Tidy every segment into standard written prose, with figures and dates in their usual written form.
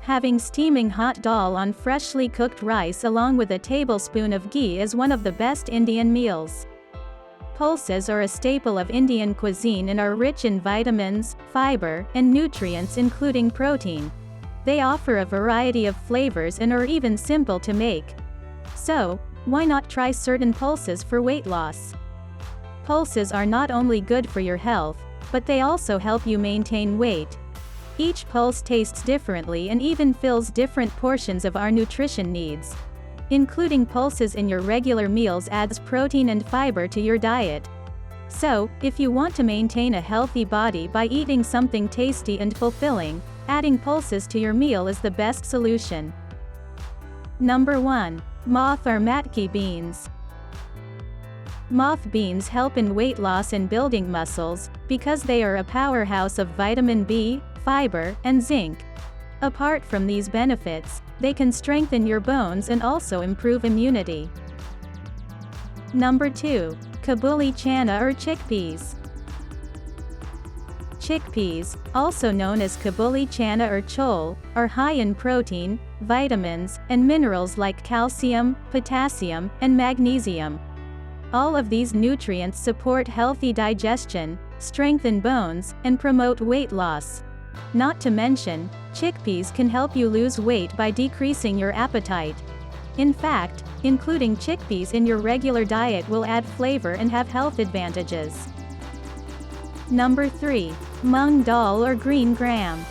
Having steaming hot dal on freshly cooked rice along with a tablespoon of ghee is one of the best Indian meals. Pulses are a staple of Indian cuisine and are rich in vitamins, fibre, and nutrients including protein. They offer a variety of flavors and are even simple to make. So, why not try certain pulses for weight loss? Pulses are not only good for your health, but they also help you maintain weight. Each pulse tastes differently and even fills different portions of our nutrition needs. Including pulses in your regular meals adds protein and fiber to your diet. So, if you want to maintain a healthy body by eating something tasty and fulfilling, adding pulses to your meal is the best solution. Number 1. Moth or matki beans. Moth beans help in weight loss and building muscles, because they are a powerhouse of vitamin B, fiber, and zinc. Apart from these benefits, they can strengthen your bones and also improve immunity. Number 2. Kabuli chana or chickpeas. Chickpeas, also known as Kabuli chana or chole, are high in protein, vitamins, and minerals like calcium, potassium, and magnesium. All of these nutrients support healthy digestion, strengthen bones, and promote weight loss. Not to mention, chickpeas can help you lose weight by decreasing your appetite. In fact, including chickpeas in your regular diet will add flavor and have health advantages. Number 3. Moong dal or green gram.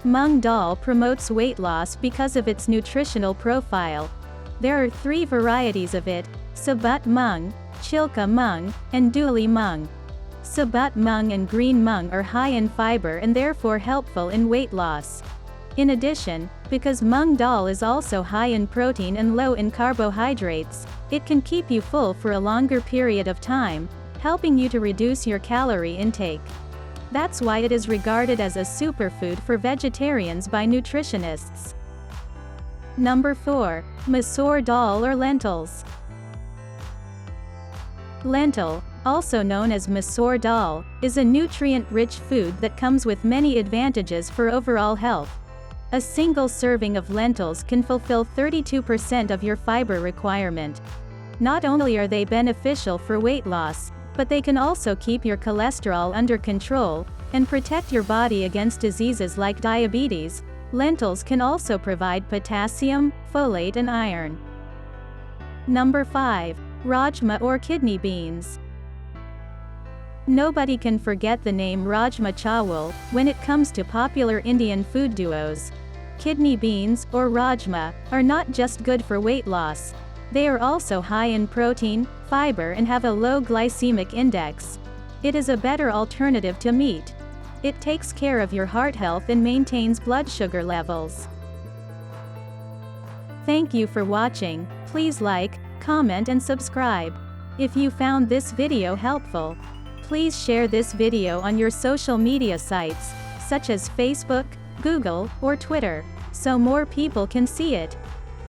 Moong dal promotes weight loss because of its nutritional profile. There are 3 varieties of it: sabat moong, chilka moong, and duli moong. Sabat moong and green moong are high in fiber and therefore helpful in weight loss. In addition, because moong dal is also high in protein and low in carbohydrates, it can keep you full for a longer period of time, helping you to reduce your calorie intake. That's why it is regarded as a superfood for vegetarians by nutritionists. Number 4. Masoor dal or lentils. Lentil, also known as Masoor dal, is a nutrient-rich food that comes with many advantages for overall health. A single serving of lentils can fulfill 32% of your fiber requirement. Not only are they beneficial for weight loss, but they can also keep your cholesterol under control and protect your body against diseases like diabetes. Lentils can also provide potassium, folate, and iron. Number 5. Rajma or kidney beans. Nobody can forget the name Rajma chawal when it comes to popular Indian food duos. Kidney beans, or Rajma, are not just good for weight loss. They are also high in protein, fiber, and have a low glycemic index. It is a better alternative to meat. It takes care of your heart health and maintains blood sugar levels. Thank you for watching. Please like, comment, and subscribe. If you found this video helpful, please share this video on your social media sites, such as Facebook, Google, or Twitter, so more people can see it.